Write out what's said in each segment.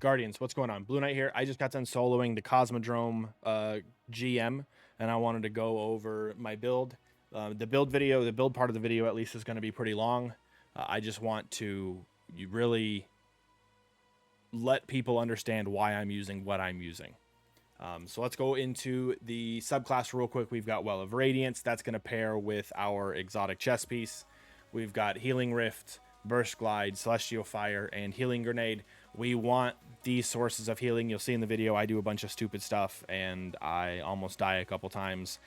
Guardians, what's going on? Blue Knight here. I just got done soloing the Cosmodrome GM, and I wanted to go over my build. The build part of the video at least is going to be pretty long. I just want to really let people understand why I'm using what I'm using. So let's go into the subclass real quick. We've got Well of Radiance. That's going to pair with our exotic chess piece. We've got Healing Rift, Burst Glide, Celestial Fire, and Healing Grenade. We want these sources of healing. You'll see in the video I do a bunch of stupid stuff, and I almost die a couple times.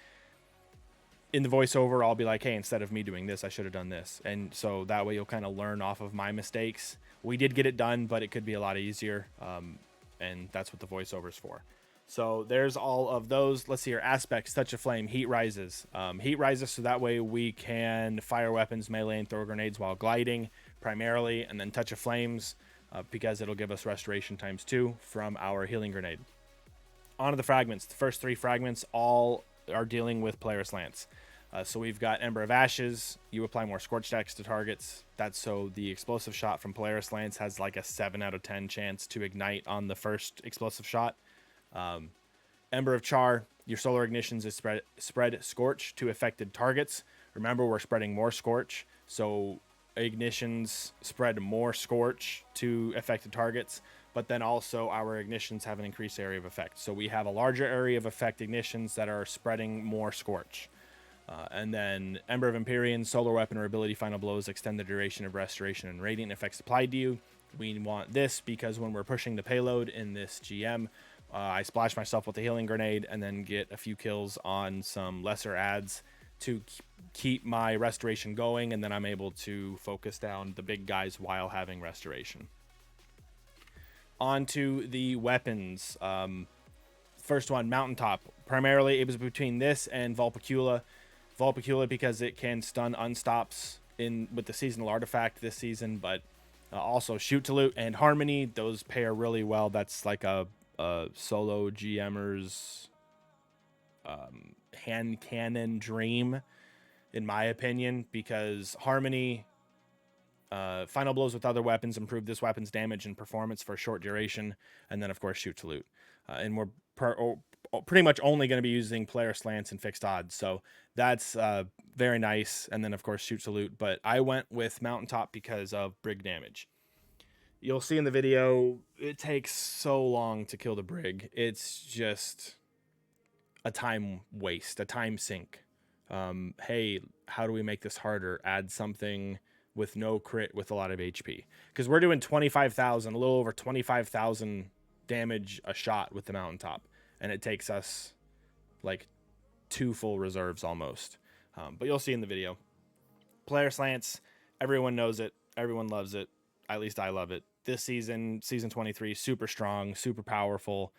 In the voiceover, I'll be like, hey, instead of me doing this, I should have done this. And so that way you'll kind of learn off of my mistakes. We did get it done, but it could be a lot easier, and that's what the voiceover's for. So there's all of those. Let's see here. Aspects, Touch of Flame, Heat Rises. Heat Rises so that way we can fire weapons, melee, and throw grenades while gliding primarily. And then Touch of Flames because it'll give us restoration ×2 from our healing grenade. On to the fragments. The first 3 fragments all are dealing with player slants. So we've got Ember of Ashes. You apply more Scorch Decks to targets. That's so the explosive shot from player slants has like a 7 out of 10 chance to ignite on the first explosive shot. Ember of Char, your solar ignitions is spread Scorch to affected targets. Remember, we're spreading more Scorch, so ignitions spread more Scorch to affected targets, but then also our ignitions have an increased area of effect. So we have a larger area of effect ignitions that are spreading more Scorch. And then Ember of Empyrean, solar weapon or ability final blows extend the duration of restoration and radiant effects applied to you. We want this because when we're pushing the payload in this GM, I splash myself with the healing grenade and then get a few kills on some lesser adds to keep my restoration going, and then I'm able to focus down the big guys while having restoration. On to the weapons. First one, Mountaintop. Primarily, it was between this and Vulpecula. Vulpecula because it can stun unstops with the seasonal artifact this season, but also Shoot to Loot and Harmony. Those pair really well. That's like a solo GMer's hand cannon dream, in my opinion, because Harmony, final blows with other weapons improve this weapon's damage and performance for a short duration, and then of course Shoot to Loot. And we're pretty much only going to be using player slants and fixed odds, so that's very nice. And then of course Shoot to Loot, but I went with Mountaintop because of Brig damage. You'll see in the video, it takes so long to kill the Brig. It's just a time waste, a time sink. Hey, how do we make this harder? Add something with no crit with a lot of HP. Because we're doing 25,000, a little over 25,000 damage a shot with the Mountaintop. And it takes us like 2 full reserves almost. But you'll see in the video. Player slants, everyone knows it. Everyone loves it. At least I love it. This season, season 23, super strong, super powerful.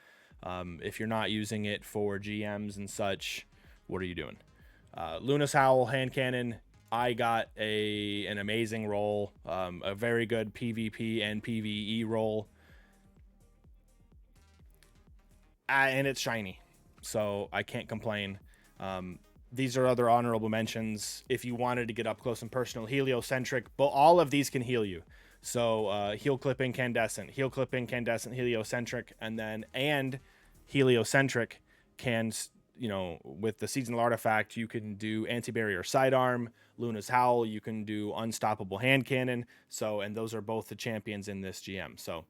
If you're not using it for GMs and such, what are you doing? Luna's Howl, hand cannon. I got an amazing roll, a very good PvP and PvE roll. And it's shiny, so I can't complain. These are other honorable mentions. If you wanted to get up close and personal, heliocentric, but all of these can heal you. So heal clip incandescent, heliocentric, and heliocentric can, with the seasonal artifact, you can do anti-barrier sidearm. Luna's Howl, you can do unstoppable hand cannon. So, and those are both the champions in this GM. So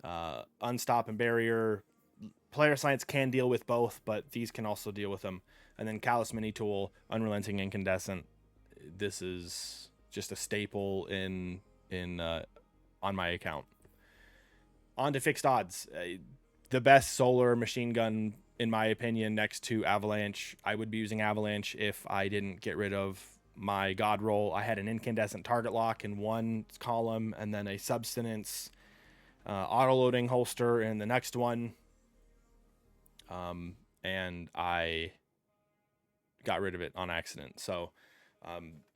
unstop and barrier, player science can deal with both, but these can also deal with them. And then Callous Mini Tool, unrelenting incandescent. This is just a staple on my account. On to fixed odds. The best solar machine gun, in my opinion, next to Avalanche. I would be using Avalanche if I didn't get rid of my God roll. I had an incandescent target lock in one column, and then a substance auto-loading holster in the next one. And I got rid of it on accident. So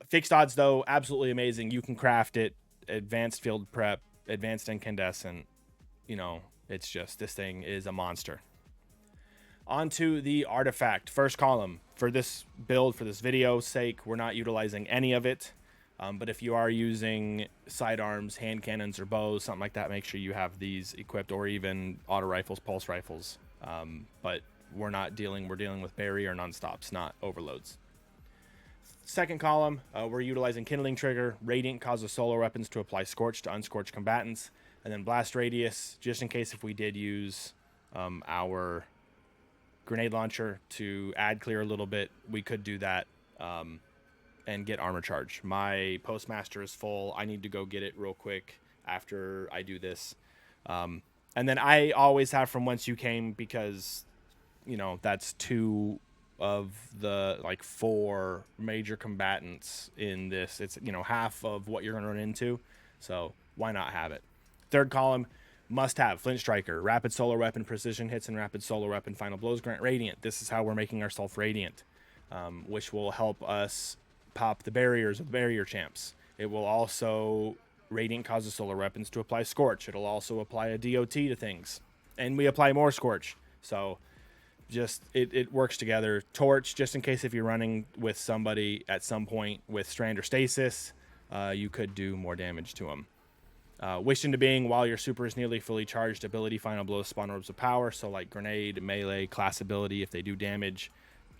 fixed odds, though, absolutely amazing. You can craft it. Advanced field prep, advanced incandescent, it's just, this thing is a monster. Onto the artifact. First column. For this build, for this video's sake, we're not utilizing any of it. But if you are using sidearms, hand cannons, or bows, something like that, make sure you have these equipped, or even auto rifles, pulse rifles. But we're dealing with barrier non-stops, not overloads. Second column, we're utilizing kindling trigger. Radiant causes solar weapons to apply scorch to unscorched combatants. And then blast radius, just in case if we did use our grenade launcher to add clear a little bit, we could do that and get armor charge. My postmaster is full. I need to go get it real quick after I do this. And then I always have from whence you came, because that's 2 of the 4 major combatants in this. It's half of what you're going to run into, so why not have it? Third column, must have Flint Striker, rapid solar weapon, precision hits, and rapid solar weapon final blows grant radiant. This is how we're making ourselves radiant, which will help us pop the barriers of the barrier champs. It will also, radiant causes solar weapons to apply scorch. It'll also apply a DOT to things, and we apply more scorch. So just it works together. Torch, just in case if you're running with somebody at some point with strand or stasis, you could do more damage to them. Wished into being, while your super is nearly fully charged, ability final blows spawn orbs of power. So like grenade, melee, class ability, if they do damage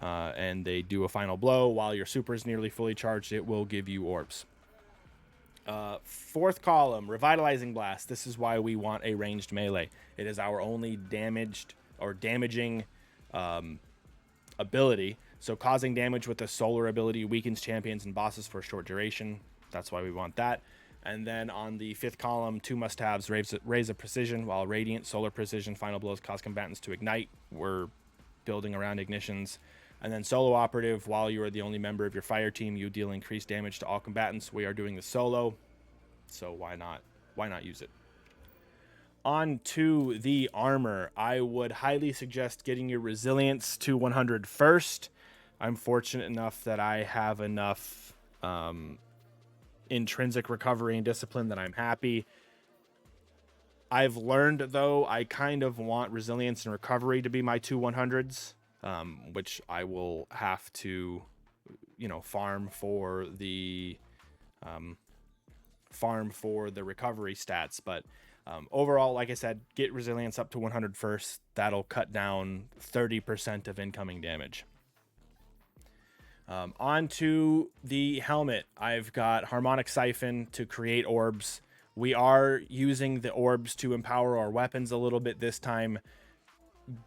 and they do a final blow while your super is nearly fully charged, it will give you orbs. Fourth column, revitalizing blast. This is why we want a ranged melee. It is our only damaging ability. So causing damage with a solar ability weakens champions and bosses for a short duration. That's why we want that. And then on the fifth column, 2 must-haves, raise of precision, while radiant, solar precision, final blows cause combatants to ignite. We're building around ignitions. And then solo operative, while you are the only member of your fire team, you deal increased damage to all combatants. We are doing the solo, so why not use it? On to the armor. I would highly suggest getting your resilience to 100 first. I'm fortunate enough that I have enough intrinsic recovery and discipline that I'm happy. I've learned, though, I kind of want resilience and recovery to be my 2 100s, which I will have to, farm for the recovery stats. But overall, like I said, get resilience up to 100 first. That'll cut down 30% of incoming damage. Onto the helmet, I've got harmonic siphon to create orbs. We are using the orbs to empower our weapons a little bit this time.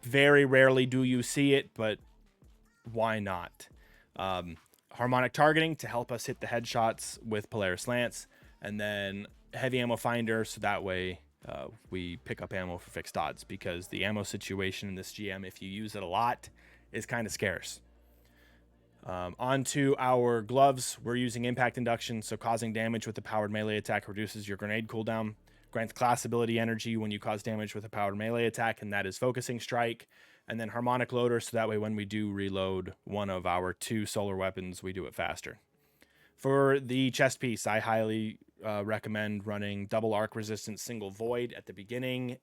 Very rarely do you see it, but why not? Harmonic targeting to help us hit the headshots with Polaris Lance, and then heavy ammo finder, so that way we pick up ammo for fixed odds, because the ammo situation in this GM, if you use it a lot, is kind of scarce. Onto our gloves, we're using impact induction, so causing damage with a powered melee attack reduces your grenade cooldown, grants class ability energy when you cause damage with a powered melee attack, and that is focusing strike. And then harmonic loader, so that way when we do reload one of our 2 solar weapons, we do it faster. For the chest piece, I highly recommend running double arc resistance single void at the beginning.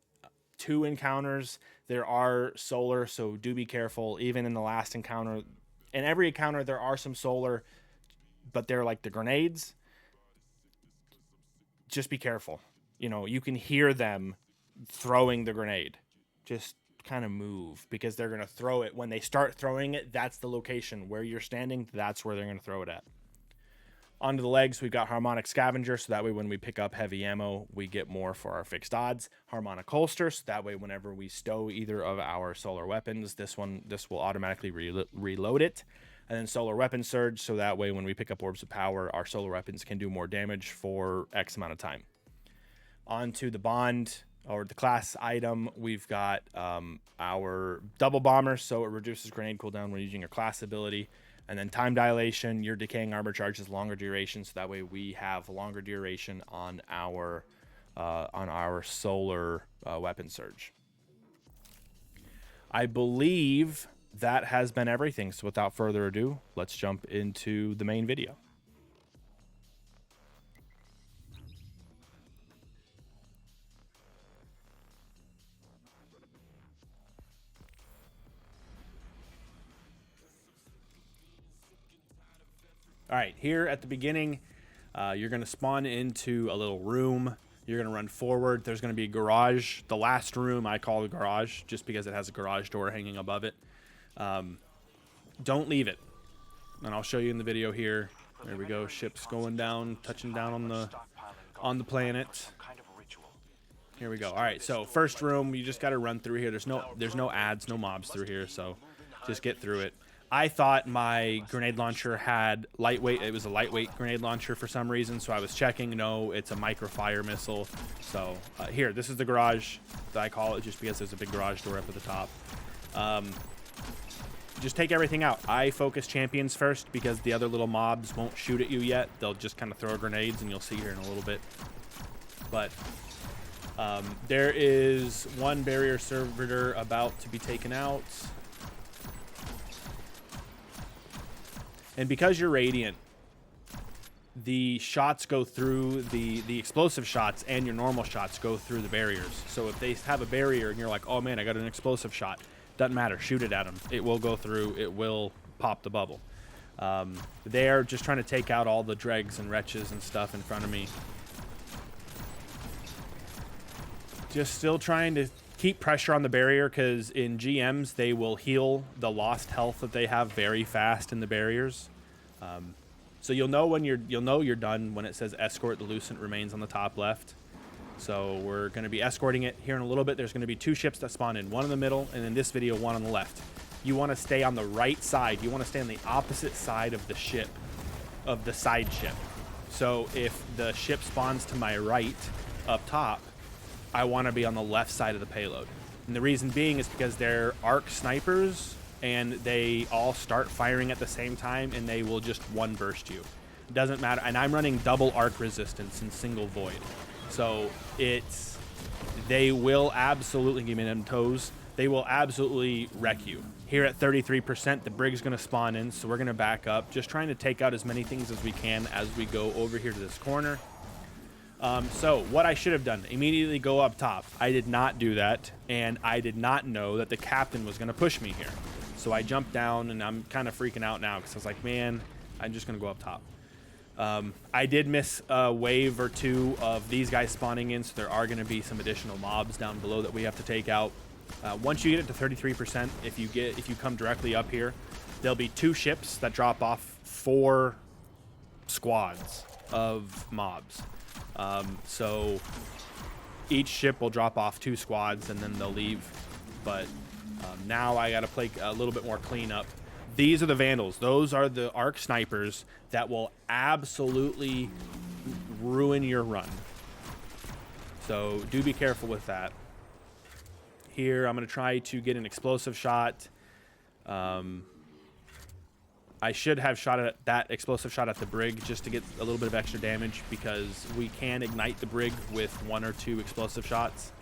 2 encounters, there are solar, so do be careful. Even in the last encounter, in every encounter, there are some solar, but they're like the grenades. Just be careful. You can hear them throwing the grenade. Just kind of move, because they're going to throw it. When they start throwing it, that's the location where you're standing. That's where they're going to throw it at. Onto the legs, we've got harmonic scavenger, so that way when we pick up heavy ammo, we get more for our fixed odds. Harmonic holster, so that way whenever we stow either of our solar weapons, this will automatically reload it. And then solar weapon surge, so that way when we pick up orbs of power, our solar weapons can do more damage for X amount of time. Onto the bond, or the class item, we've got our double bomber, so it reduces grenade cooldown when using your class ability. And then time dilation, your decaying armor charges longer duration, so that way we have longer duration on our solar weapon surge. I believe that has been everything. So without further ado, let's jump into the main video. All right, here at the beginning, You're going to spawn into a little room. You're going to run forward. There's going to be a garage. The last room I call the garage just because it has a garage door hanging above it. Don't leave it. And I'll show you in the video here. There we go. Ships going down, touching down on the planet. Here we go. All right, so first room, you just got to run through here. There's no ads, no mobs through here, so just get through it. I thought my grenade launcher had lightweight. It was a lightweight grenade launcher for some reason, so I was checking. No, it's a micro-fire missile. So here, this is the garage that I call it just because there's a big garage door up at the top. Just take everything out. I focus champions first because the other little mobs won't shoot at you yet. They'll just kind of throw grenades, and you'll see here in a little bit. But there is one barrier servitor about to be taken out. And because you're Radiant, the shots go through, the explosive shots and your normal shots go through the barriers. So if they have a barrier and you're like, oh man, I got an explosive shot, doesn't matter, shoot it at them. It will go through, it will pop the bubble. They're just trying to take out all the dregs and wretches and stuff in front of me. Just still trying to keep pressure on the barrier because in GMs, they will heal the lost health that they have very fast in the barriers. So you'll know when you're done when it says escort. The Lucent remains on the top left. So we're going to be escorting it here in a little bit. There's going to be 2 ships that spawn in, one in the middle, and in this video, one on the left. You want to stay on the right side. You want to stay on the opposite side of the ship, of the side ship. So if the ship spawns to my right up top, I want to be on the left side of the payload. And the reason being is because they're arc snipers and they all start firing at the same time and they will just one burst you. It doesn't matter. And I'm running double arc resistance and single void. So they will absolutely give me them toes. They will absolutely wreck you. Here at 33%, the brig's going to spawn in, so we're going to back up, just trying to take out as many things as we can as we go over here to this corner. So what I should have done, immediately go up top. I did not do that, and I did not know that the captain was going to push me here. So I jumped down, and I'm kind of freaking out now because I was like, man, I'm just going to go up top. I did miss a wave or 2 of these guys spawning in, so there are going to be some additional mobs down below that we have to take out. Once you get it to 33%, if you come directly up here, there'll be 2 ships that drop off 4 squads of mobs. So each ship will drop off 2 squads and then they'll leave. But now I got to play a little bit more cleanup. These are the Vandals. Those are the arc snipers that will absolutely ruin your run. So do be careful with that. Here, I'm going to try to get an explosive shot. I should have shot at that explosive shot at the brig just to get a little bit of extra damage because we can ignite the brig with 1 or 2 explosive shots.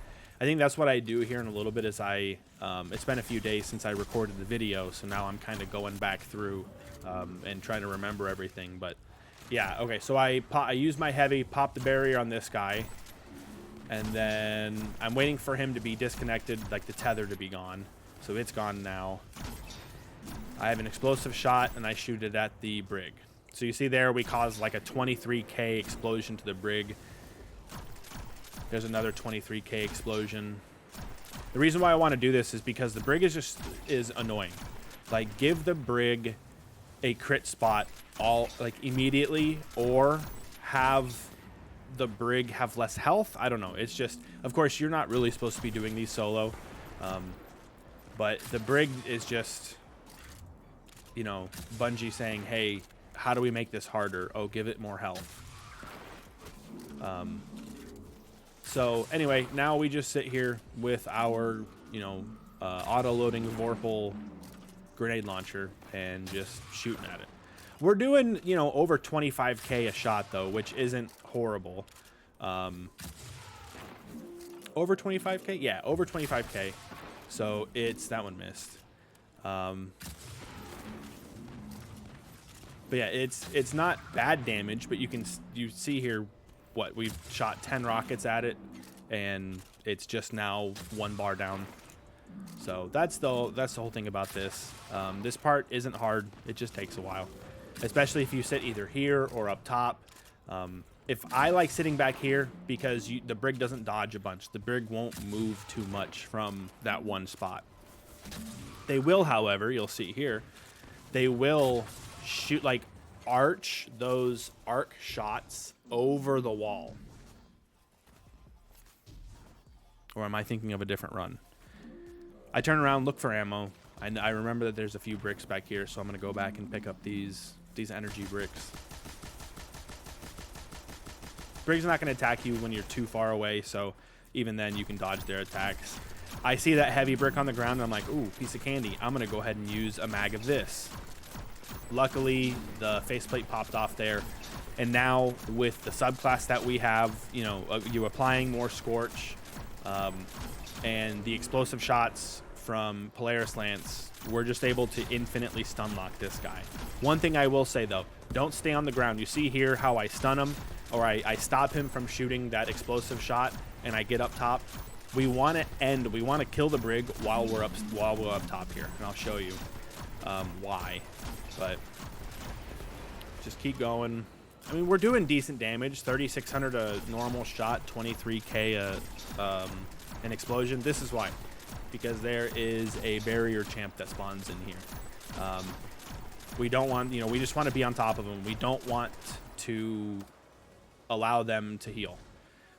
I think that's what I do here in a little bit is it's been a few days since I recorded the video, so now I'm kind of going back through and trying to remember everything. But yeah, okay, so I use my heavy, pop the barrier on this guy, and then I'm waiting for him to be disconnected, like the tether to be gone. So it's gone now. I have an explosive shot, and I shoot it at the brig. So you see there, we caused like a 23k explosion to the brig. There's another 23k explosion. The reason why I want to do this is because the brig is annoying. Like, give the brig a crit spot immediately, or have the brig have less health. I don't know. It's just, of course, you're not really supposed to be doing these solo. But the brig is just, you know, Bungie saying, hey, how do we make this harder? Oh, give it more health. So anyway, now we just sit here with our, you know, auto-loading Vorpal grenade launcher and just shooting at it. We're doing, you know, over 25k a shot, though, which isn't horrible. Over 25k? Yeah, over 25k. So that one missed. But yeah, it's not bad damage, but you see here what we've shot 10 rockets at it, and it's just now 1 bar down. So that's the whole thing about this. This part isn't hard. It just takes a while, especially if you sit either here or up top. If I like sitting back here because the brig doesn't dodge a bunch, the brig won't move too much from that one spot. They will, however, you'll see here, they will shoot, like, arch those arc shots over the wall. Or am I thinking of a different run? I turn around, look for ammo. I remember that there's a few bricks back here, so I'm going to go back and pick up these energy bricks. Brig's not going to attack you when you're too far away, so even then you can dodge their attacks. I see that heavy brick on the ground, and I'm like, ooh, piece of candy. I'm going to go ahead and use a mag of this. Luckily, the faceplate popped off there. And now with the subclass that we have, you know, you applying more Scorch and the explosive shots from Polaris Lance, we're just able to infinitely stun lock this guy. One thing I will say, though, don't stay on the ground. You see here how I stun him, or I stop him from shooting that explosive shot, and I get up top. We want to kill the brig while we're up top here, and I'll show you why. But just keep going. I mean, we're doing decent damage. 3,600 a normal shot, 23k an explosion. This is why, because there is a barrier champ that spawns in here. We don't want, you know, we just want to be on top of them. We don't want to allow them to heal.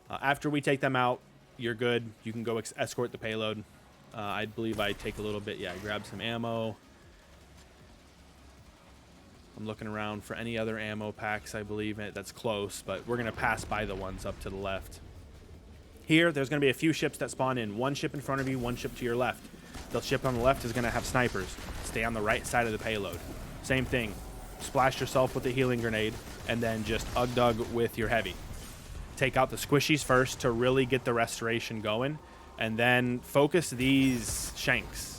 After we take them out, you're good. You can go escort the payload. I believe I take a little bit. Yeah, grab some ammo. I'm looking around for any other ammo packs, I believe, that's close, but we're going to pass by the ones up to the left. Here, there's going to be a few ships that spawn in. One ship in front of you, one ship to your left. The ship on the left is going to have snipers. Stay on the right side of the payload. Same thing. Splash yourself with a healing grenade, and then just ug-dug with your heavy. Take out the squishies first to really get the restoration going, and then focus these shanks.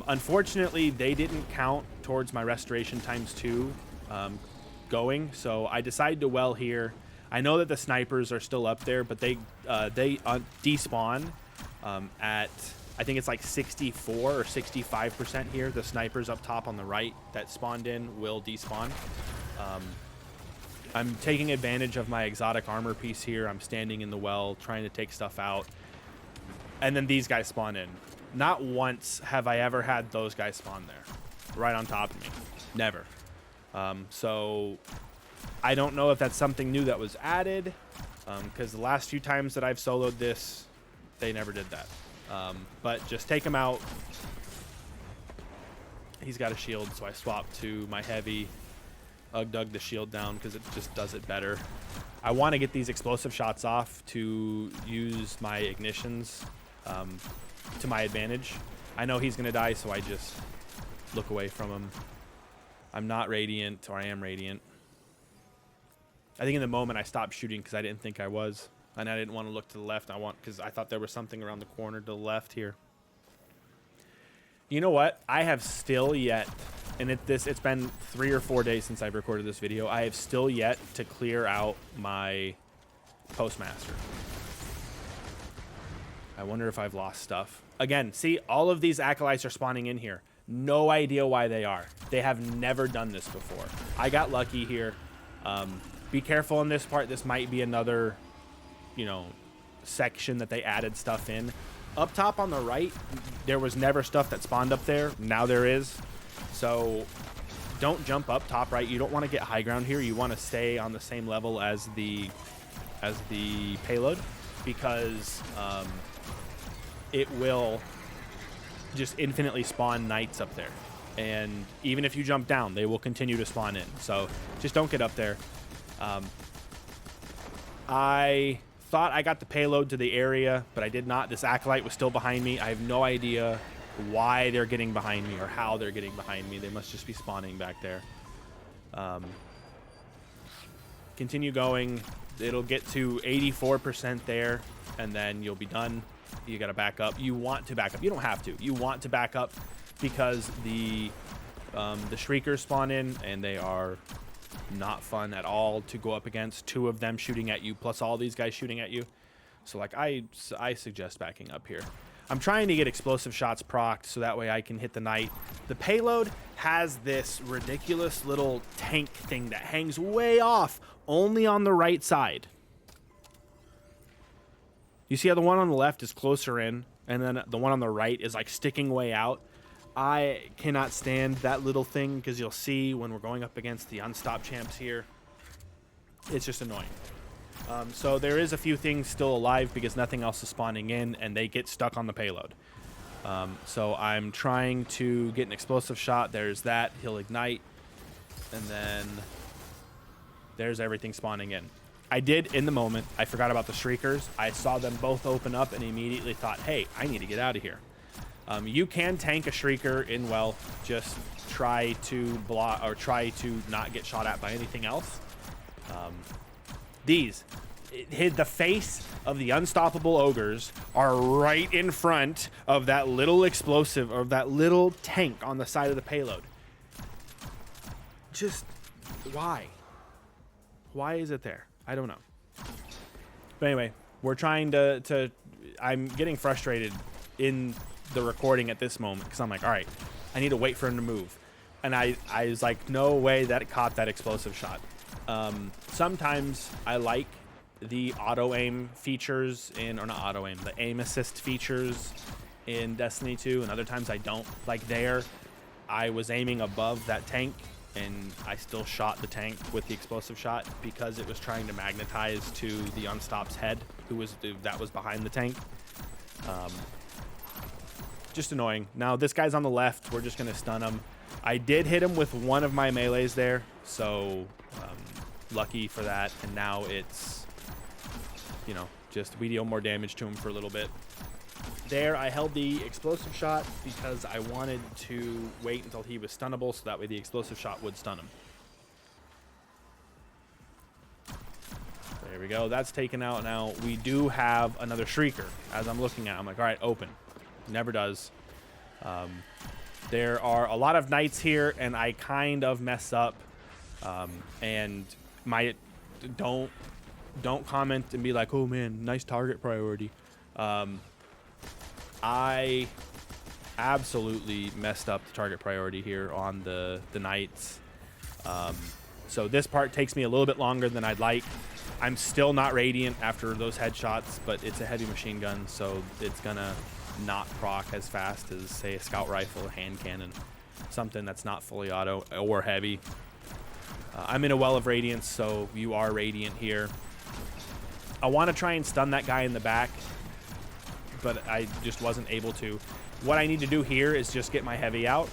Unfortunately, they didn't count towards my restoration ×2 going, so I decided to well here. I know that the snipers are still up there, but they despawn at, I think it's like 64 or 65% here. The snipers up top on the right that spawned in will despawn. I'm taking advantage of my exotic armor piece here. I'm standing in the well, trying to take stuff out. And then these guys spawn in. Not once have I ever had those guys spawn there, right on top of me. Never. So I don't know if that's something new that was added, because the last few times that I've soloed this, they never did that. But just take him out. He's got a shield, so I swapped to my heavy. Dug the shield down because it just does it better. I want to get these explosive shots off to use my ignitions to my advantage. I know he's going to die, so I just look away from him. I'm not radiant, or I am radiant. I think in the moment I stopped shooting because I didn't think I was, and I didn't want to look to the left. Because I thought there was something around the corner to the left here. You know what? I have still yet, and it's been 3 or 4 days since I've recorded this video. I have still yet to clear out my postmaster. I wonder if I've lost stuff. Again, see, all of these acolytes are spawning in here. No idea why they are. They have never done this before. I got lucky here. Be careful in this part. This might be another, you know, section that they added stuff in. Up top on the right, there was never stuff that spawned up there. Now there is. So don't jump up top right. You don't want to get high ground here. You want to stay on the same level as the payload, because it will just infinitely spawn knights up there. And even if you jump down, they will continue to spawn in. So just don't get up there. I thought I got the payload to the area, but I did not. This acolyte was still behind me. I have no idea why they're getting behind me or how they're getting behind me. They must just be spawning back there. Continue going. It'll get to 84% there, and then you'll be done. You got to back up. You want to back up. You don't have to. You want to back up because the Shriekers spawn in, and they are not fun at all to go up against. 2 of them shooting at you, plus all these guys shooting at you. So, like, I suggest backing up here. I'm trying to get explosive shots procced so that way I can hit the knight. The payload has this ridiculous little tank thing that hangs way off, only on the right side. You see how the one on the left is closer in, and then the one on the right is like sticking way out? I cannot stand that little thing because you'll see when we're going up against the unstopped champs here, it's just annoying. So there is a few things still alive because nothing else is spawning in, and they get stuck on the payload. So I'm trying to get an explosive shot. There's that. He'll ignite. And then there's everything spawning in. I did, in the moment, I forgot about the Shriekers. I saw them both open up and immediately thought, hey, I need to get out of here. You can tank a Shrieker in well. Just try to block or try to not get shot at by anything else. It hid the face of the unstoppable ogres are right in front of that little explosive or that little tank on the side of the payload. Just why? Why is it there? I don't know. But anyway, we're trying to I'm getting frustrated in the recording at this moment because I'm like, all right, I need to wait for him to move. And I was like, no way that it caught that explosive shot. Sometimes I like the auto aim features in, or not auto aim, the aim assist features in Destiny 2, and other times I don't. Like there, I was aiming above that tank and I still shot the tank with the explosive shot because it was trying to magnetize to the Unstopped's head, that was behind the tank. Just annoying. Now this guy's on the left. We're just gonna stun him. I did hit him with one of my melees there, so lucky for that. And now it's, you know, just we deal more damage to him for a little bit. There, I held the explosive shot because I wanted to wait until he was stunnable, so that way the explosive shot would stun him. There we go. That's taken out now. We do have another Shrieker. As I'm looking at, I'm like, all right, open. Never does. There are a lot of knights here, and I kind of mess up. And my don't comment and be like, oh man, nice target priority. I absolutely messed up the target priority here on the knights. So this part takes me a little bit longer than I'd like. I'm still not radiant after those headshots, but it's a heavy machine gun, so it's gonna not proc as fast as, say, a scout rifle or hand cannon, something that's not fully auto or heavy. I'm in a well of radiance, so you are radiant here. I want to try and stun that guy in the back, but I just wasn't able to. What I need to do here is just get my heavy out,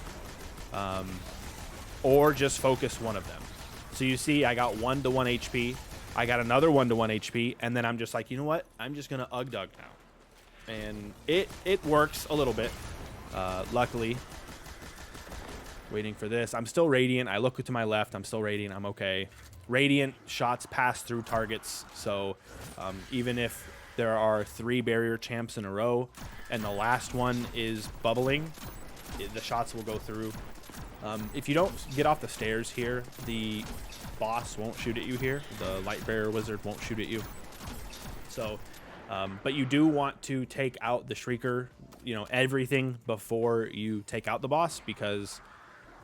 or just focus one of them. So you see I got 1 to 1 HP. I got another 1 to 1 HP, and then I'm just like, you know what? I'm just going to Ugdug now. And it works a little bit, luckily. Waiting for this. I'm still radiant. I look to my left. I'm still radiant. I'm okay. Radiant shots pass through targets, so even if there are 3 barrier champs in a row and the last one is bubbling, the shots will go through. If you don't get off the stairs here, the boss won't shoot at you here. The light barrier wizard won't shoot at you. So, but you do want to take out the Shrieker, you know, everything before you take out the boss, because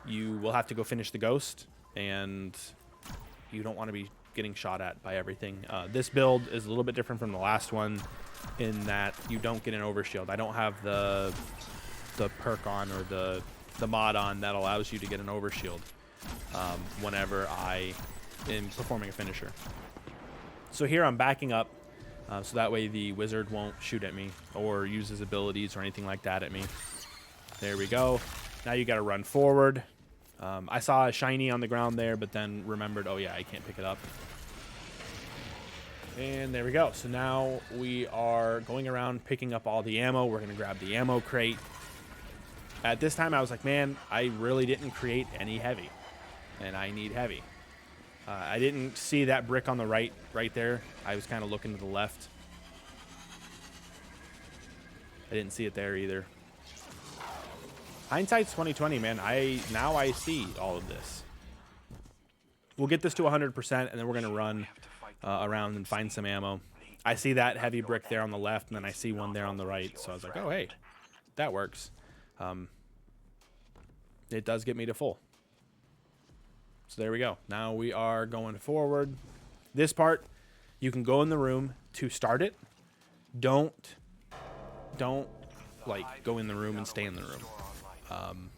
you will have to go finish the ghost, and you don't want to be getting shot at by everything. This build is a little bit different from the last one in that you don't get an overshield. I don't have the perk on, or the mod on that allows you to get an overshield whenever I am performing a finisher. So here I'm backing up, so that way the wizard won't shoot at me or use his abilities or anything like that at me. There we go. Now you got to run forward. I saw a shiny on the ground there, but then remembered, oh yeah, I can't pick it up. And there we go. So now we are going around picking up all the ammo. We're going to grab the ammo crate. At this time, I was like, man, I really didn't create any heavy, and I need heavy. I didn't see that brick on the right there. I was kind of looking to the left. I didn't see it there either. Hindsight's 2020, man. Now I see all of this. We'll get this to 100%, and then we're gonna run around and find some ammo. I see that heavy brick there on the left, and then I see one there on the right. So I was like, oh, hey, that works. It does get me to full. So there we go. Now we are going forward. This part, you can go in the room to start it. Don't like go in the room and stay in the room.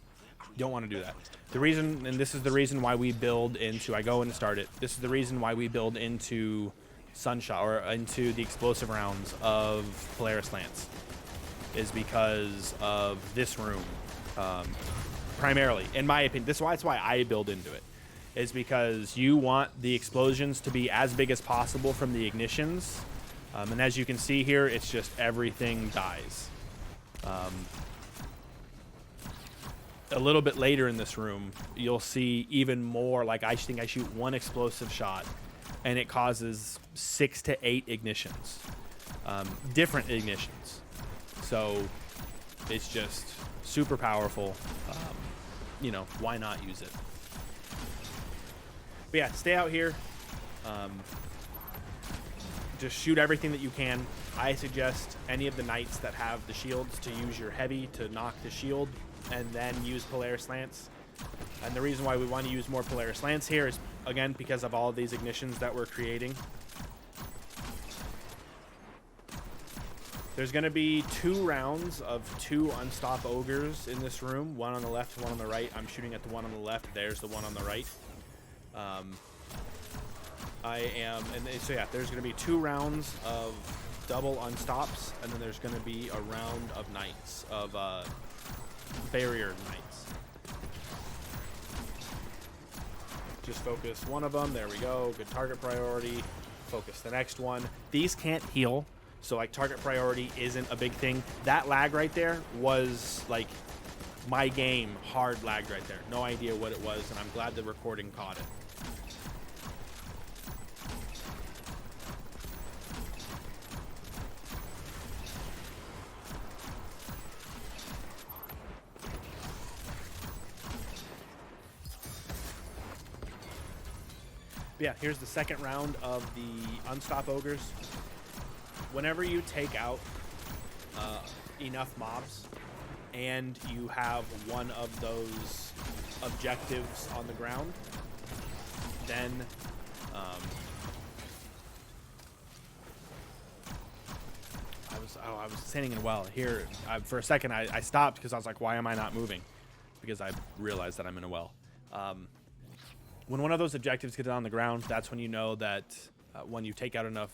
Don't want to do that. The reason, and this is the reason why we build into, I go in and start it. This is the reason why we build into Sunshot, or into the explosive rounds of Polaris Lance, is because of this room. Primarily, in my opinion, that's why I build into it, is because you want the explosions to be as big as possible from the ignitions. And as you can see here, it's just everything dies. A little bit later in this room, you'll see even more. Like, I think I shoot one explosive shot, and it causes 6 to 8 ignitions, different ignitions. So it's just super powerful. You know, why not use it? But yeah, stay out here. Just shoot everything that you can. I suggest any of the knights that have the shields to use your heavy to knock the shield, and then use Polaris Lance. And the reason why we want to use more Polaris Lance here is, again, because of all of these ignitions that we're creating. There's going to be 2 rounds of 2 unstop ogres in this room. One on the left, one on the right. I'm shooting at the one on the left. There's the one on the right. So yeah, there's going to be 2 rounds of double unstops, and then there's going to be a round of knights, of barrier knights. Just focus one of them. There we go. Good target priority. Focus the next one. These can't heal, so like target priority isn't a big thing. That lag right there was like my game hard lagged right there. No idea what it was, and I'm glad the recording caught it. Yeah, here's the second round of the unstop ogres. Whenever you take out enough mobs and you have one of those objectives on the ground, then I was standing in a well here. For a second I stopped because I was like, why am I not moving? Because I realized that I'm in a well. When one of those objectives gets on the ground, that's when you know that when you take out enough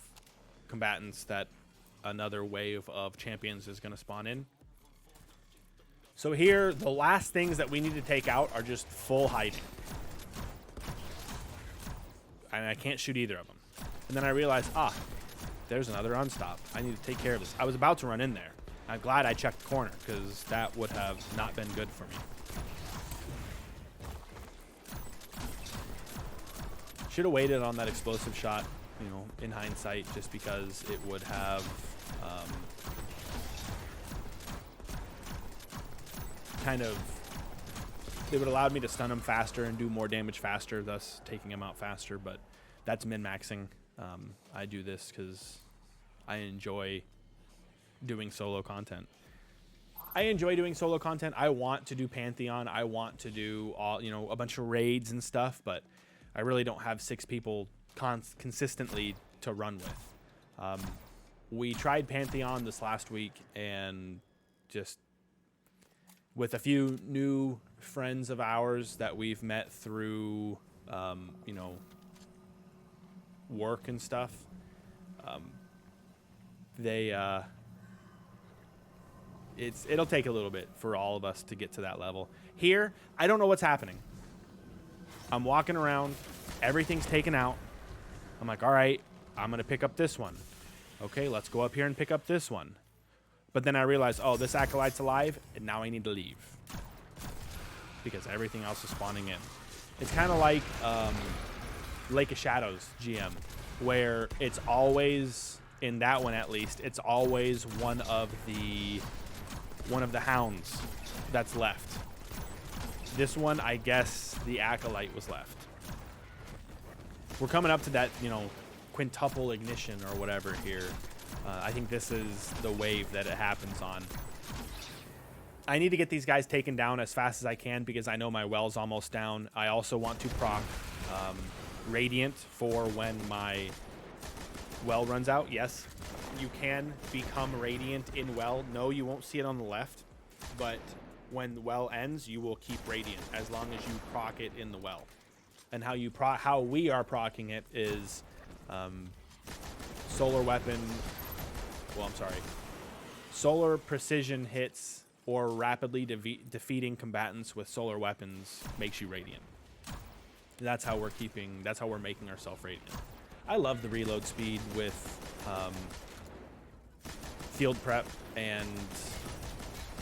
combatants, that another wave of champions is going to spawn in. So here, the last things that we need to take out are just full hiding. And I can't shoot either of them. And then I realized, there's another unstop. I need to take care of this. I was about to run in there. I'm glad I checked the corner, because that would have not been good for me. Should have waited on that explosive shot, you know, in hindsight, just because it would have it would allowed me to stun him faster and do more damage faster, thus taking him out faster. But that's min-maxing. I do this because I enjoy doing solo content. I want to do Pantheon. I want to do a bunch of raids and stuff, but I really don't have 6 people consistently to run with. We tried Pantheon this last week, and just with a few new friends of ours that we've met through, work and stuff, it'll take a little bit for all of us to get to that level. Here, I don't know what's happening. I'm walking around, everything's taken out. I'm like, all right, I'm going to pick up this one. Okay, let's go up here and pick up this one. But then I realized, this Acolyte's alive, and now I need to leave, because everything else is spawning in. It's kind of like Lake of Shadows GM, where it's always, in that one at least, it's always one of the hounds that's left. This one, I guess the Acolyte was left. We're coming up to that, quintuple ignition or whatever here. I think this is the wave that it happens on. I need to get these guys taken down as fast as I can because I know my well's almost down. I also want to proc Radiant for when my well runs out. Yes, you can become Radiant in well. No, you won't see it on the left, but when the well ends, you will keep Radiant as long as you proc it in the well. And how we are procking it is solar weapon. Well, I'm sorry. Solar precision hits or rapidly defeating combatants with solar weapons makes you Radiant. That's how we're making ourselves Radiant. I love the reload speed with field prep and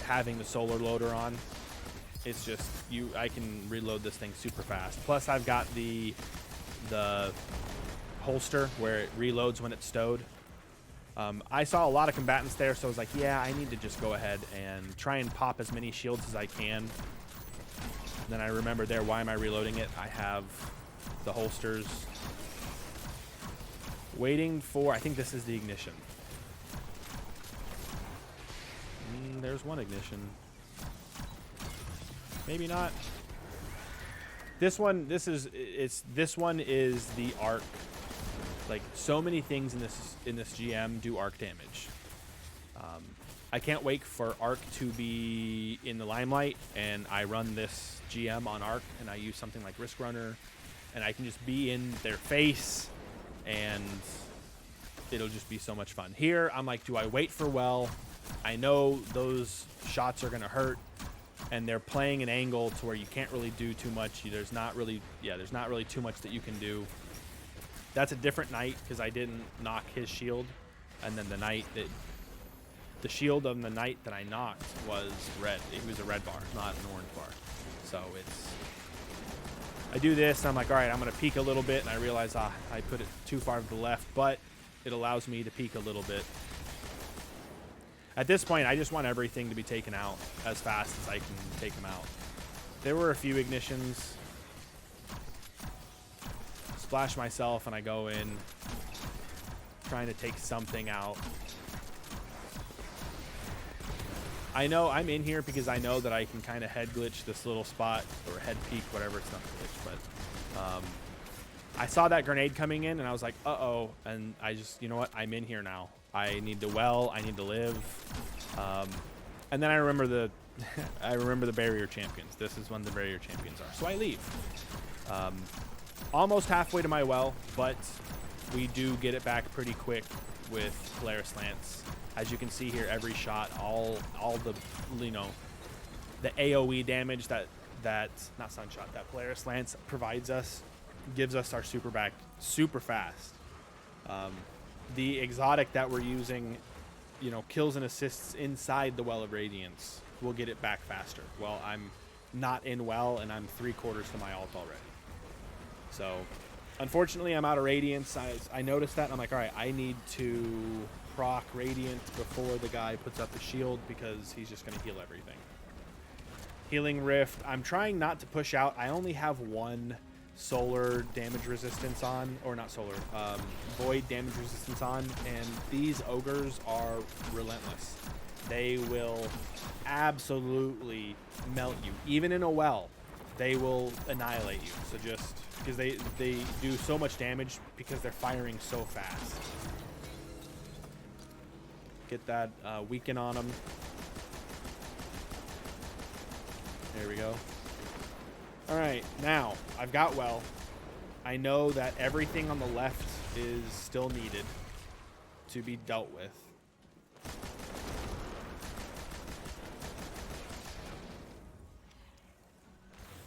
having the solar loader on. It's just I can reload this thing super fast. Plus I've got the holster where it reloads when it's stowed. I saw a lot of combatants there, so I was like, yeah, I need to just go ahead and try and pop as many shields as I can. Then I remember there, why am I reloading it? I have the holsters. Waiting for, I think this is the ignition. There's one ignition. Maybe not. This one is the arc. Like, so many things in this GM do arc damage. I can't wait for arc to be in the limelight, and I run this GM on arc, and I use something like Risk Runner, and I can just be in their face, and it'll just be so much fun. Here, I'm like, do I wait for well? I know those shots are gonna hurt, and they're playing an angle to where you can't really do too much. There's not really too much that you can do. That's a different knight because I didn't knock his shield, and then the shield of the knight that I knocked was red. It was a red bar, not an orange bar. So I do this, and I'm like, all right, I'm gonna peek a little bit, and I realize I put it too far to the left, but it allows me to peek a little bit. At this point, I just want everything to be taken out as fast as I can take them out. There were a few ignitions. Splash myself, and I go in, trying to take something out. I know I'm in here because I know that I can kind of head glitch this little spot, or head peek, whatever. It's not glitch, but I saw that grenade coming in, and I was like, uh-oh, and I just, you know what? I'm in here now. I need to well. I need to live. And then I remember the barrier champions. This is when the barrier champions are. So I leave. Almost halfway to my well, but we do get it back pretty quick with Polaris Lance. As you can see here, every shot, all the, you know, the AoE damage that not Sunshot, that Polaris Lance provides us, gives us our super back super fast. The exotic that we're using, you know, kills and assists inside the Well of Radiance. We'll get it back faster. Well, I'm not in well, and I'm 3/4 to my ult already. So, unfortunately, I'm out of Radiance. I noticed that, and I'm like, all right, I need to proc Radiant before the guy puts up the shield because he's just going to heal everything. Healing Rift. I'm trying not to push out. I only have one solar damage resistance on, or not solar, void damage resistance on, and these ogres are relentless. They will absolutely melt you. Even in a well, they will annihilate you. So just because they do so much damage because they're firing so fast. Get that weaken on them. There we go. All right, now I've got well. I know that everything on the left is still needed to be dealt with.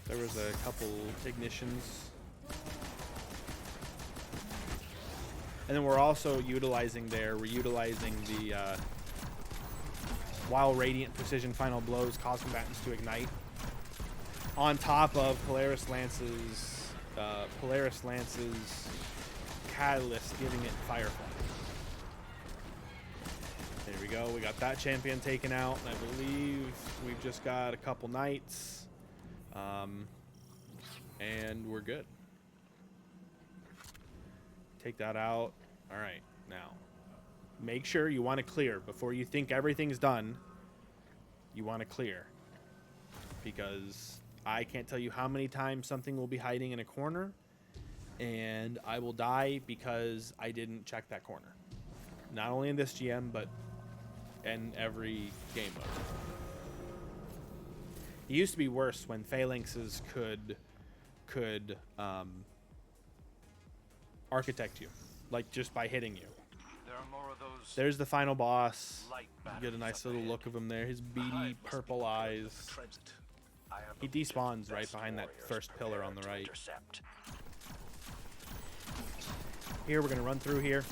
There was a couple ignitions. And then we're also utilizing we're utilizing the while Radiant Precision Final Blows cause combatants to ignite. On top of Polaris Lance's catalyst, giving it Firefly. There we go. We got that champion taken out, and I believe we've just got a couple knights, and we're good. Take that out. All right, now make sure you want to clear before you think everything's done. You want to clear, because I can't tell you how many times something will be hiding in a corner and I will die because I didn't check that corner. Not only in this GM, but in every game mode. It used to be worse when phalanxes could architect you, like just by hitting you. There are more of those. There's the final boss. You get a nice little look of him there. His beady purple eyes. He despawns right behind that first pillar on the right. Here, we're going to run through here.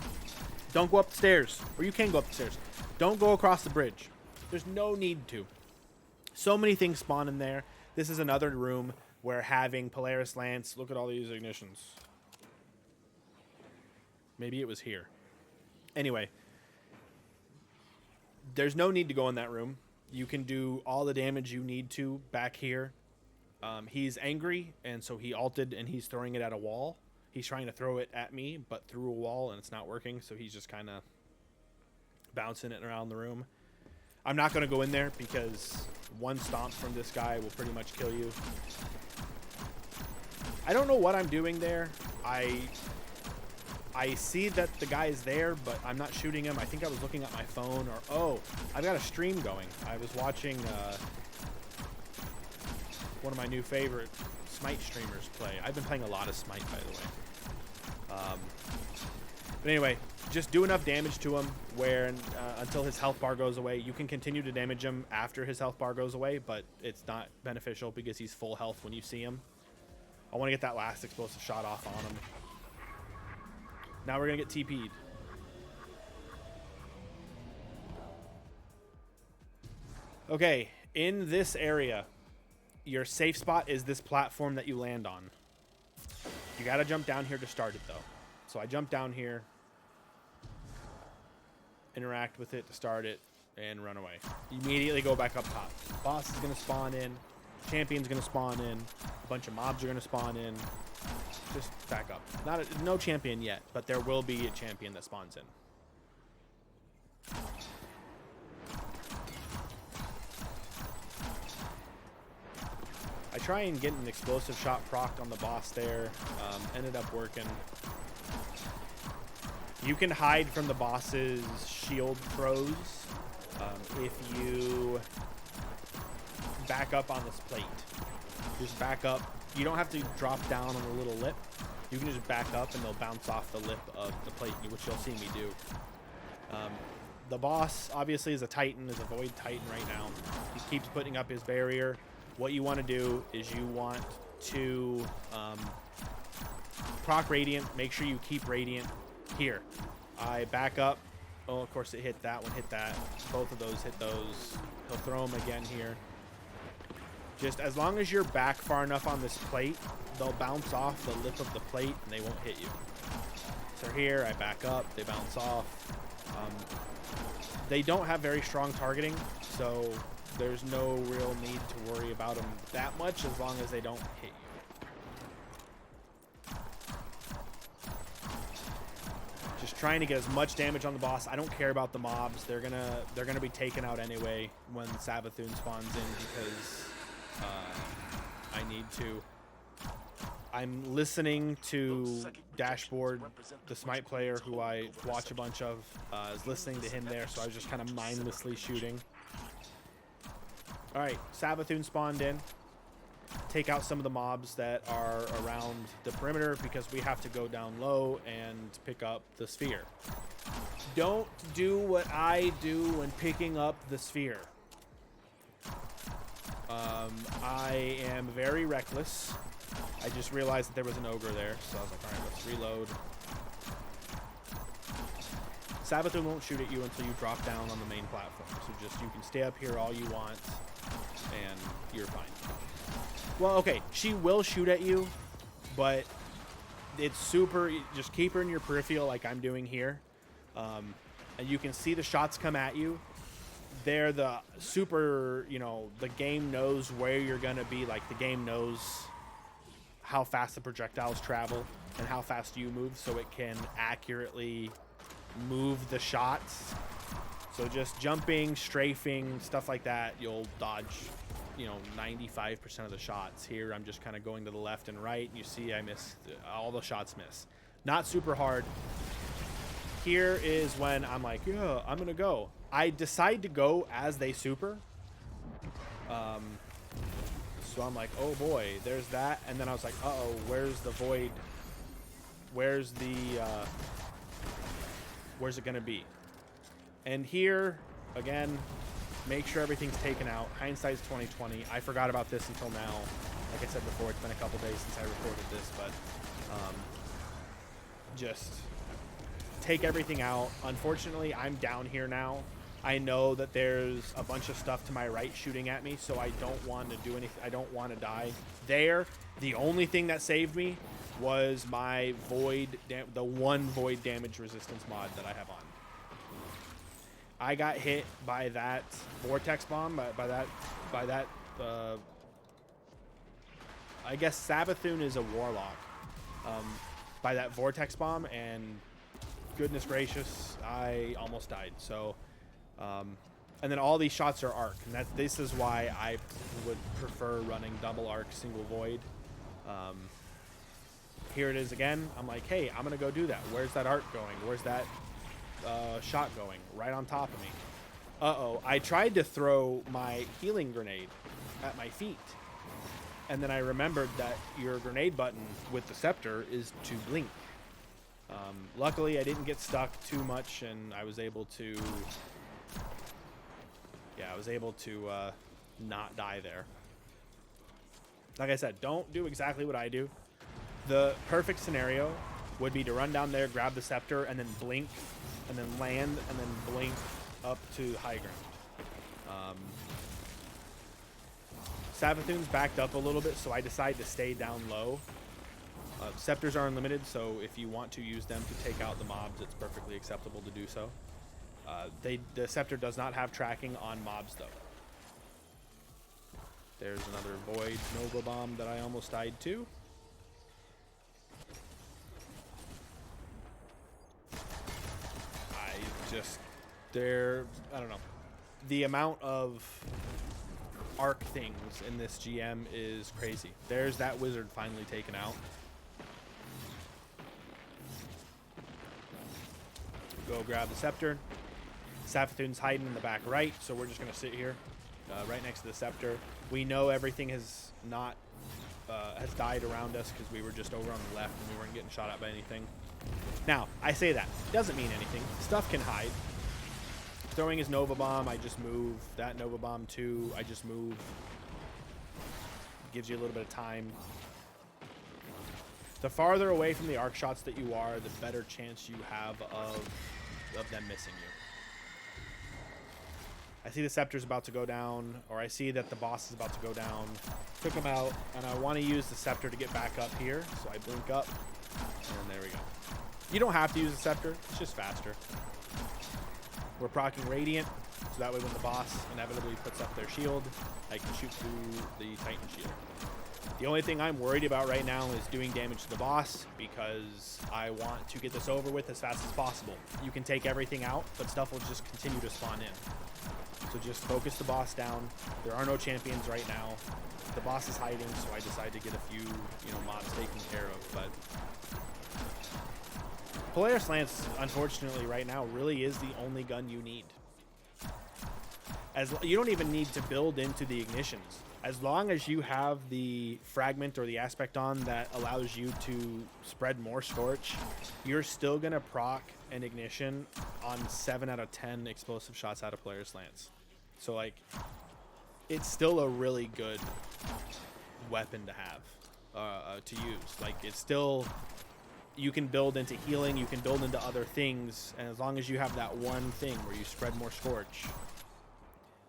Don't go up the stairs, or you can go up the stairs. Don't go across the bridge. There's no need to. So many things spawn in there. This is another room where having Polaris Lance, look at all these ignitions. Maybe it was here. Anyway, there's no need to go in that room. You can do all the damage you need to back here. He's angry, and so he ulted, and he's throwing it at a wall. He's trying to throw it at me, but through a wall, and it's not working, so he's just kind of bouncing it around the room. I'm not going to go in there because one stomp from this guy will pretty much kill you. I don't know what I'm doing there. I see that the guy is there, but I'm not shooting him. I think I was looking at my phone, or oh, I've got a stream going. I was watching one of my new favorite Smite streamers play. I've been playing a lot of Smite, by the way. But anyway, just do enough damage to him where until his health bar goes away. You can continue to damage him after his health bar goes away, but it's not beneficial because he's full health when you see him. I want to get that last explosive shot off on him. Now we're going to get TP'd. Okay, in this area, your safe spot is this platform that you land on. You got to jump down here to start it, though. So I jump down here, interact with it to start it, and run away. Immediately go back up top. Boss is going to spawn in. Champion's going to spawn in. A bunch of mobs are going to spawn in. Just back up. No champion yet, but there will be a champion that spawns in. I try and get an explosive shot procced on the boss there. Ended up working. You can hide from the boss's shield throws if you back up on this plate. Just back up. You don't have to drop down on the little lip. You can just back up and they'll bounce off the lip of the plate, which you'll see me do. The boss obviously is a Titan, is a Void Titan right now. He keeps putting up his barrier. What you want to do is you want to proc Radiant. Make sure you keep Radiant here. I back up. Oh, of course it hit that one, hit that. Both of those hit those. He'll throw them again here. Just as long as you're back far enough on this plate, they'll bounce off the lip of the plate and they won't hit you. So here, I back up, they bounce off. They don't have very strong targeting, so there's no real need to worry about them that much as long as they don't hit you. Just trying to get as much damage on the boss. I don't care about the mobs. They're gonna be taken out anyway when Savathun spawns in because I need to. I'm listening to Dashboard, the Smite player who I watch a bunch of, is listening to him there, so I was just kind of mindlessly shooting. Alright, Savathun spawned in. Take out some of the mobs that are around the perimeter because we have to go down low and pick up the sphere. Don't do what I do when picking up the sphere. I am very reckless. I just realized that there was an ogre there, so I was like, alright, let's reload. Savathun won't shoot at you until you drop down on the main platform, so just you can stay up here all you want, and you're fine. Well, okay, she will shoot at you, but it's super, just keep her in your peripheral like I'm doing here, and you can see the shots come at you. They're the super, you know, the game knows where you're going to be. Like, the game knows how fast the projectiles travel and how fast you move, so it can accurately move the shots. So just jumping, strafing, stuff like that, you'll dodge, you know, 95% of the shots. Here, I'm just kind of going to the left and right. You see I miss, all the shots miss. Not super hard. Here is when I'm like, yeah, I'm going to go. I decide to go as they super. So I'm like, oh boy, there's that. And then I was like, uh-oh, where's the void? Where's it going to be? And here, again, make sure everything's taken out. Hindsight's 2020. I forgot about this until now. Like I said before, it's been a couple days since I recorded this, but just take everything out. Unfortunately, I'm down here now. I know that there's a bunch of stuff to my right shooting at me, so I don't want to do anything. I don't want to die. There, the only thing that saved me was my the one void damage resistance mod that I have on. I got hit by that vortex bomb, by that I guess Sabathun is a warlock, by that vortex bomb, and goodness gracious, I almost died. So, and then all these shots are arc, and this is why I would prefer running double arc, single void. Here it is again. I'm like, hey, I'm gonna go do that. Where's that arc going? Where's that shot going? Right on top of me. Uh-oh, I tried to throw my healing grenade at my feet, and then I remembered that your grenade button with the scepter is to blink. Luckily, I didn't get stuck too much, and I was able to not die there. Like I said, don't do exactly what I do. The perfect scenario would be to run down there, grab the scepter, and then blink, and then land, and then blink up to high ground. Sabathun's backed up a little bit, so I decide to stay down low. Scepters are unlimited, so if you want to use them to take out the mobs, it's perfectly acceptable to do so. The scepter does not have tracking on mobs, though. There's another void Nova bomb that I almost died to. I don't know. The amount of arc things in this GM is crazy. There's that wizard finally taken out. Go grab the scepter. Sabathun's hiding in the back right, so we're just going to sit here right next to the scepter. We know everything has died around us because we were just over on the left and we weren't getting shot at by anything. Now, I say that. Doesn't mean anything. Stuff can hide. Throwing his Nova Bomb, I just move. That Nova Bomb too, I just move. Gives you a little bit of time. The farther away from the arc shots that you are, the better chance you have of them missing you. I see the scepter's about to go down, or I see that the boss is about to go down. Took him out, and I want to use the scepter to get back up here, so I blink up, and there we go. You don't have to use the scepter, it's just faster. We're proccing Radiant, so that way when the boss inevitably puts up their shield, I can shoot through the Titan shield. The only thing I'm worried about right now is doing damage to the boss, because I want to get this over with as fast as possible. You can take everything out, but stuff will just continue to spawn in. So just focus the boss down. There are no champions right now. The boss is hiding, so I decided to get a few, mobs taken care of. But Polaris Lance, unfortunately, right now really is the only gun you need. You don't even need to build into the ignitions. As long as you have the fragment or the aspect on that allows you to spread more scorch, you're still gonna proc an ignition on 7 out of 10 explosive shots out of Polaris Lance. So like, it's still a really good weapon to have, to use. Like, it's still, you can build into healing, you can build into other things, and as long as you have that one thing where you spread more scorch,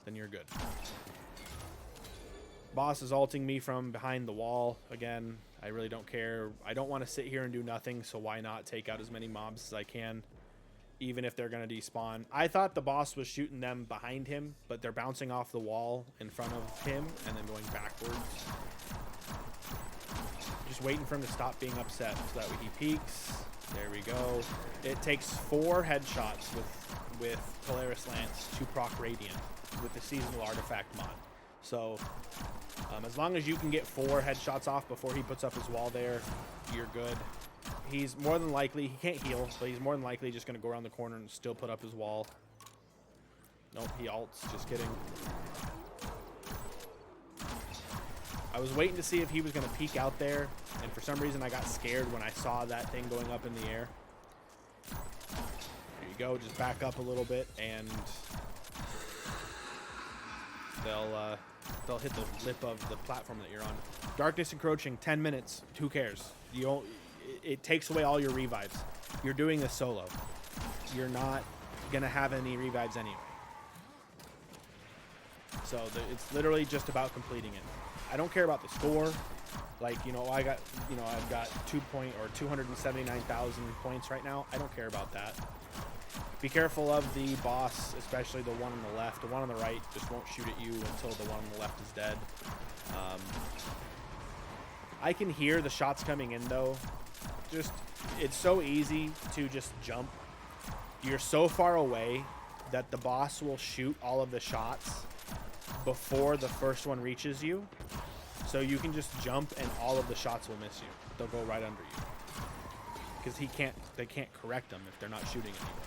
then you're good. Boss is ulting me from behind the wall. Again, I really don't care. I don't want to sit here and do nothing, so why not take out as many mobs as I can, even if they're going to despawn. I thought the boss was shooting them behind him, but they're bouncing off the wall in front of him and then going backwards. Just waiting for him to stop being upset so that way he peeks. There we go. It takes 4 headshots with Polaris Lance to proc Radiant with the seasonal artifact mod. So as long as you can get 4 headshots off before he puts up his wall there, you're good. He's more than likely, he can't heal, but he's more than likely just going to go around the corner and still put up his wall. Nope, he ults, just kidding. I was waiting to see if he was going to peek out there, and for some reason I got scared when I saw that thing going up in the air. There you go, just back up a little bit, and they'll hit the lip of the platform that you're on. Darkness encroaching, 10 minutes, who cares? It takes away all your revives. You're doing this solo. You're not going to have any revives anyway. So it's literally just about completing it. I don't care about the score. Like, I've got 279,000 points right now. I don't care about that. Be careful of the boss, especially the one on the left. The one on the right just won't shoot at you until the one on the left is dead. I can hear the shots coming in though. It's so easy to just jump. You're so far away that the boss will shoot all of the shots before the first one reaches you. So you can just jump and all of the shots will miss you. They'll go right under you. Because they can't correct them if they're not shooting anymore.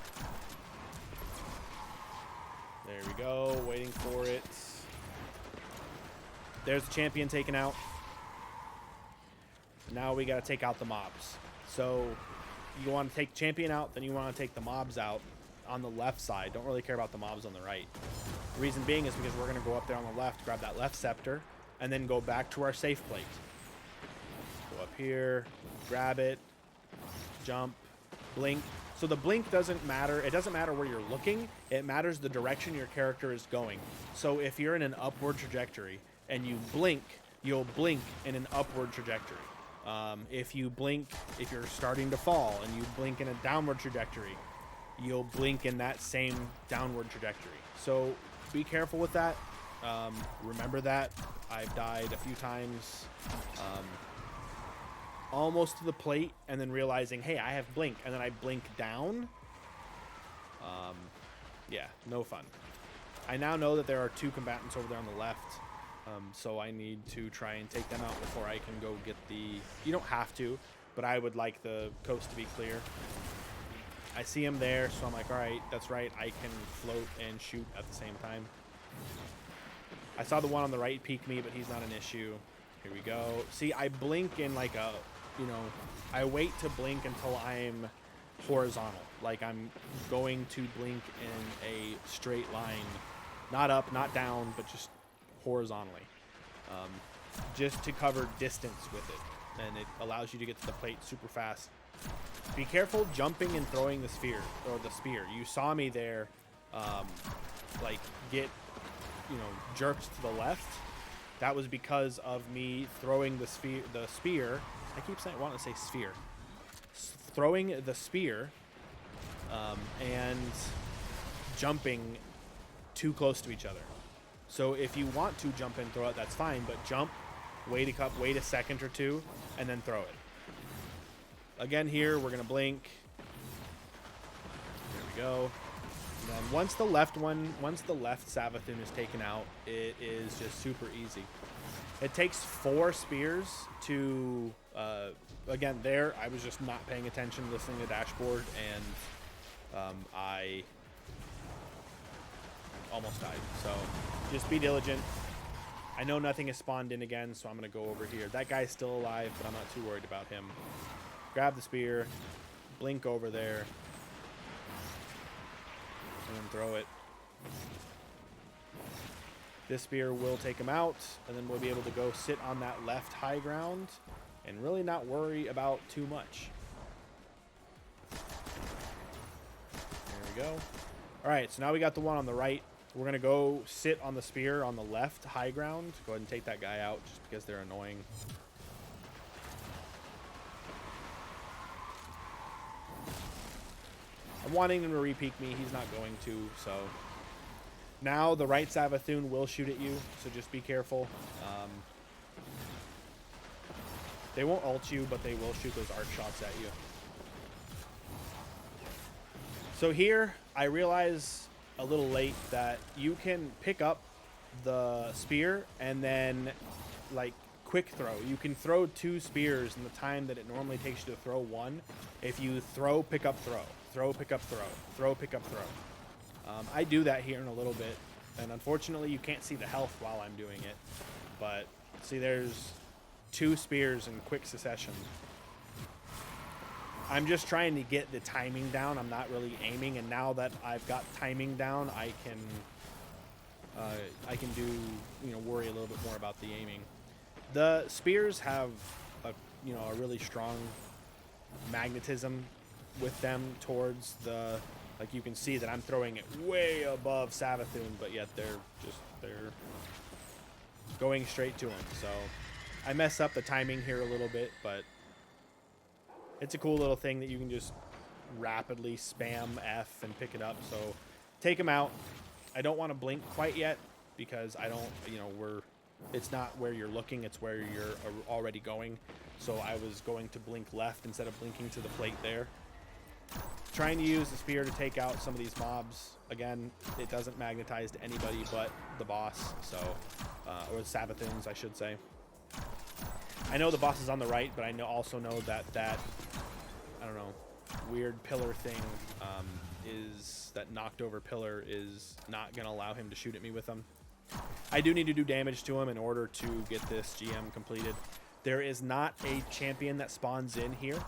There we go, waiting for it. There's the champion taken out. Now we gotta take out the mobs. So you want to take champion out, then you want to take the mobs out on the left side. Don't really care about the mobs on the right. The reason being is because we're gonna go up there on the left, grab that left scepter, and then go back to our safe plate. Go up here, grab it, jump, blink. So the blink doesn't matter. It doesn't matter where you're looking. It matters the direction your character is going. So if you're in an upward trajectory and you blink, you'll blink in an upward trajectory. If you're starting to fall and you blink in a downward trajectory, you'll blink in that same downward trajectory. So be careful with that. Remember that. I've died a few times. Almost to the plate and then realizing, hey, I have blink, and then I blink down. Yeah, no fun. I now know that there are 2 combatants over there on the left, so I need to try and take them out before I can go get the... You don't have to, but I would like the coast to be clear. I see him there, so I'm like, all right, that's right, I can float and shoot at the same time. I saw the one on the right peek me, but he's not an issue. Here we go. See, I blink in like a... I wait to blink until I'm horizontal. Like I'm going to blink in a straight line. Not up, not down, but just horizontally. Just to cover distance with it. And it allows you to get to the plate super fast. Be careful jumping and throwing the sphere, or the spear. You saw me there, like get, jerked to the left. That was because of me throwing the spear. I keep wanting to say sphere. Throwing the spear and jumping too close to each other. So if you want to jump and throw it, that's fine. But jump, wait a second or two, and then throw it. Again, here we're gonna blink. There we go. And then once the left Savathun is taken out, it is just super easy. It takes 4 spears to, again, there, I was just not paying attention, listening to the dashboard, and I almost died. So just be diligent. I know nothing has spawned in again, so I'm going to go over here. That guy's still alive, but I'm not too worried about him. Grab the spear, blink over there, and then throw it. This spear will take him out, and then we'll be able to go sit on that left high ground and really not worry about too much. There we go. All right, so now we got the one on the right. We're going to go sit on the spear on the left high ground. Go ahead and take that guy out just because they're annoying. I'm wanting him to re-peek me. He's not going to, so... Now the right Savathun will shoot at you, so just be careful. They won't ult you, but they will shoot those arc shots at you. So here, I realize a little late that you can pick up the spear and then, like, quick throw. You can throw 2 spears in the time that it normally takes you to throw 1. If you throw, pick up, throw. Throw, pick up, throw. Throw, pick up, throw. I do that here in a little bit. And unfortunately, you can't see the health while I'm doing it. But, see, there's 2 spears in quick succession. I'm just trying to get the timing down. I'm not really aiming, and now that I've got timing down, I can do, you know, worry a little bit more about the aiming. The spears have a really strong magnetism with them towards the, like, you can see that I'm throwing it way above Savathun, but yet they're going straight to him. So I mess up the timing here a little bit, but it's a cool little thing that you can just rapidly spam F and pick it up. So take him out. I don't want to blink quite yet because I don't, it's not where you're looking, it's where you're already going. So I was going to blink left instead of blinking to the plate there. Trying to use the spear to take out some of these mobs. Again, it doesn't magnetize to anybody but the boss, so, or Savathuns, I should say. I know the boss is on the right, but I also know that I don't know, weird pillar thing is that knocked over pillar is not going to allow him to shoot at me with them. I do need to do damage to him in order to get this GM completed. There is not a champion that spawns in here,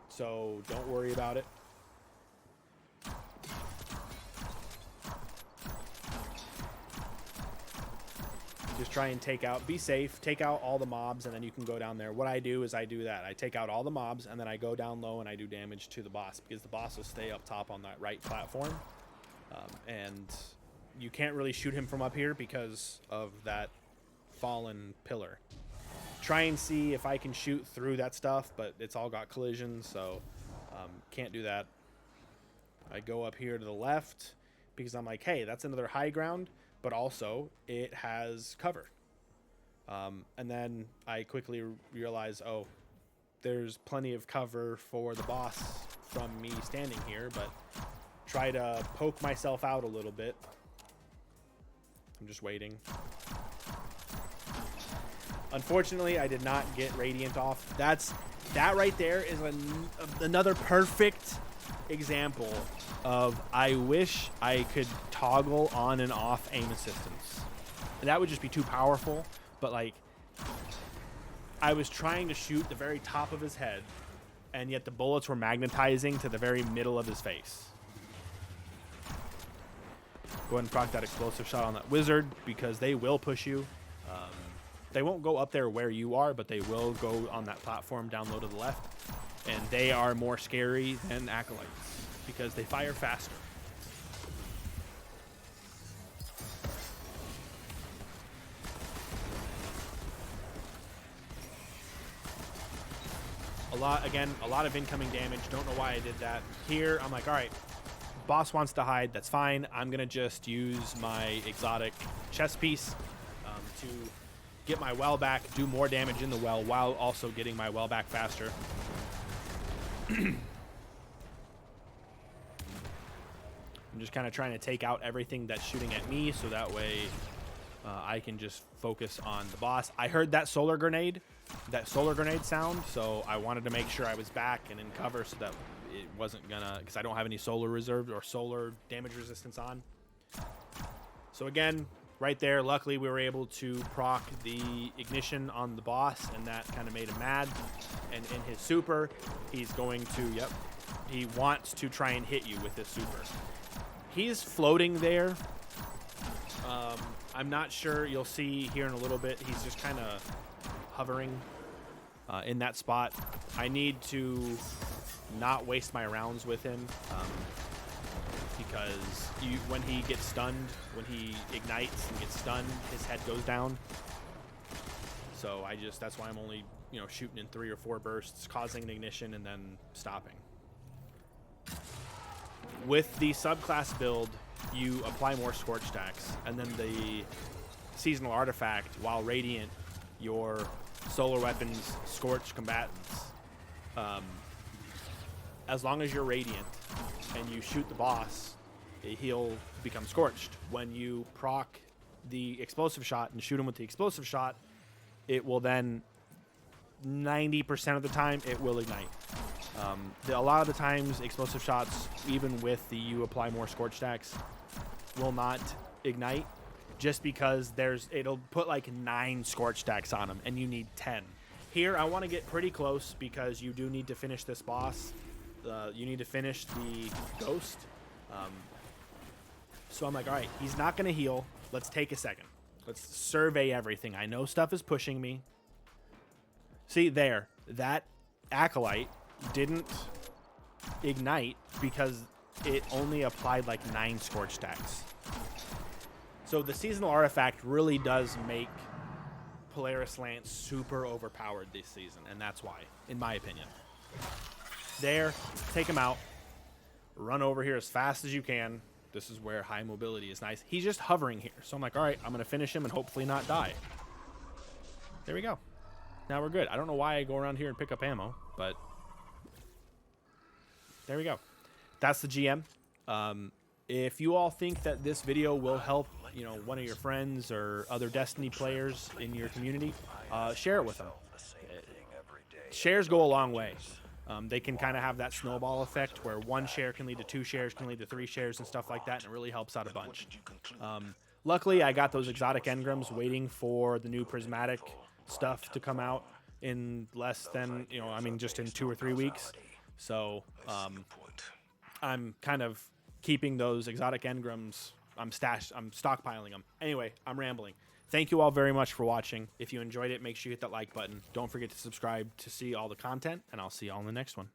so don't worry about it. Just try and be safe, take out all the mobs, and then you can go down there. What I do is I do that. I take out all the mobs, and then I go down low and I do damage to the boss, because the boss will stay up top on that right platform. And you can't really shoot him from up here because of that fallen pillar. Try and see if I can shoot through that stuff, but it's all got collisions, so can't do that. I go up here to the left because I'm like, hey, that's another high ground, but also it has cover. And then I quickly realize, oh, there's plenty of cover for the boss from me standing here, but try to poke myself out a little bit. I'm just waiting. Unfortunately, I did not get Radiant off. That right there is another perfect example of I wish I could toggle on and off aim assistance. And that would just be too powerful, but like I was trying to shoot the very top of his head, and yet the bullets were magnetizing to the very middle of his face. Go ahead and proc that explosive shot on that wizard because they will push you. They won't go up there where you are, but they will go on that platform down low to the left. And they are more scary than acolytes because they fire faster. A lot of incoming damage. Don't know why I did that. Here, I'm like, all right, boss wants to hide. That's fine. I'm going to just use my exotic chest piece to get my well back, do more damage in the well while also getting my well back faster. I'm just kind of trying to take out everything that's shooting at me so that way I can just focus on the boss. I heard that solar grenade sound, so I wanted to make sure I was back and in cover so that it wasn't gonna, because I don't have any solar reserve or solar damage resistance on. So again, right there, luckily we were able to proc the ignition on the boss, and that kind of made him mad. And in his super, he's going to, he wants to try and hit you with his super. He's floating there. I'm not sure, you'll see here in a little bit, he's just kind of hovering in that spot. I need to not waste my rounds with him. Because when he gets stunned, when he ignites and gets stunned, his head goes down. So that's why I'm only, shooting in 3 or 4 bursts, causing an ignition and then stopping. With the subclass build, you apply more scorch stacks, and then the seasonal artifact, while radiant, your solar weapons, scorch combatants, as long as you're radiant and you shoot the boss, he'll become scorched. When you proc the explosive shot and shoot him with the explosive shot, it will then 90% of the time it will ignite. A lot of the times explosive shots, even with the you apply more scorch stacks, will not ignite, just because it'll put like 9 scorch stacks on them and you need 10. Here I want to get pretty close because you do need to finish this boss. You need to finish the ghost. So I'm like, all right, he's not going to heal. Let's take a second. Let's survey everything. I know stuff is pushing me. See there, that acolyte didn't ignite because it only applied like 9 scorch stacks. So the seasonal artifact really does make Polaris Lance super overpowered this season, and that's why, in my opinion. There, take him out. Run over here as fast as you can. This is where high mobility is nice. He's just hovering here. So I'm like, all right, I'm going to finish him and hopefully not die. There we go. Now we're good. I don't know why I go around here and pick up ammo, but there we go. That's the GM. If you all think that this video will help, you know, one of your friends or other Destiny players in your community, share it with them. Shares go a long way. They can kind of have that snowball effect where 1 share can lead to 2 shares, can lead to 3 shares and stuff like that, and it really helps out a bunch. Luckily, I got those exotic engrams waiting for the new prismatic stuff to come out in less than, you know, I mean, just in 2 or 3 weeks. So I'm kind of keeping those exotic engrams. I'm stockpiling them. Anyway, I'm rambling. Thank you all very much for watching. If you enjoyed it, make sure you hit that like button. Don't forget to subscribe to see all the content, and I'll see you all in the next one.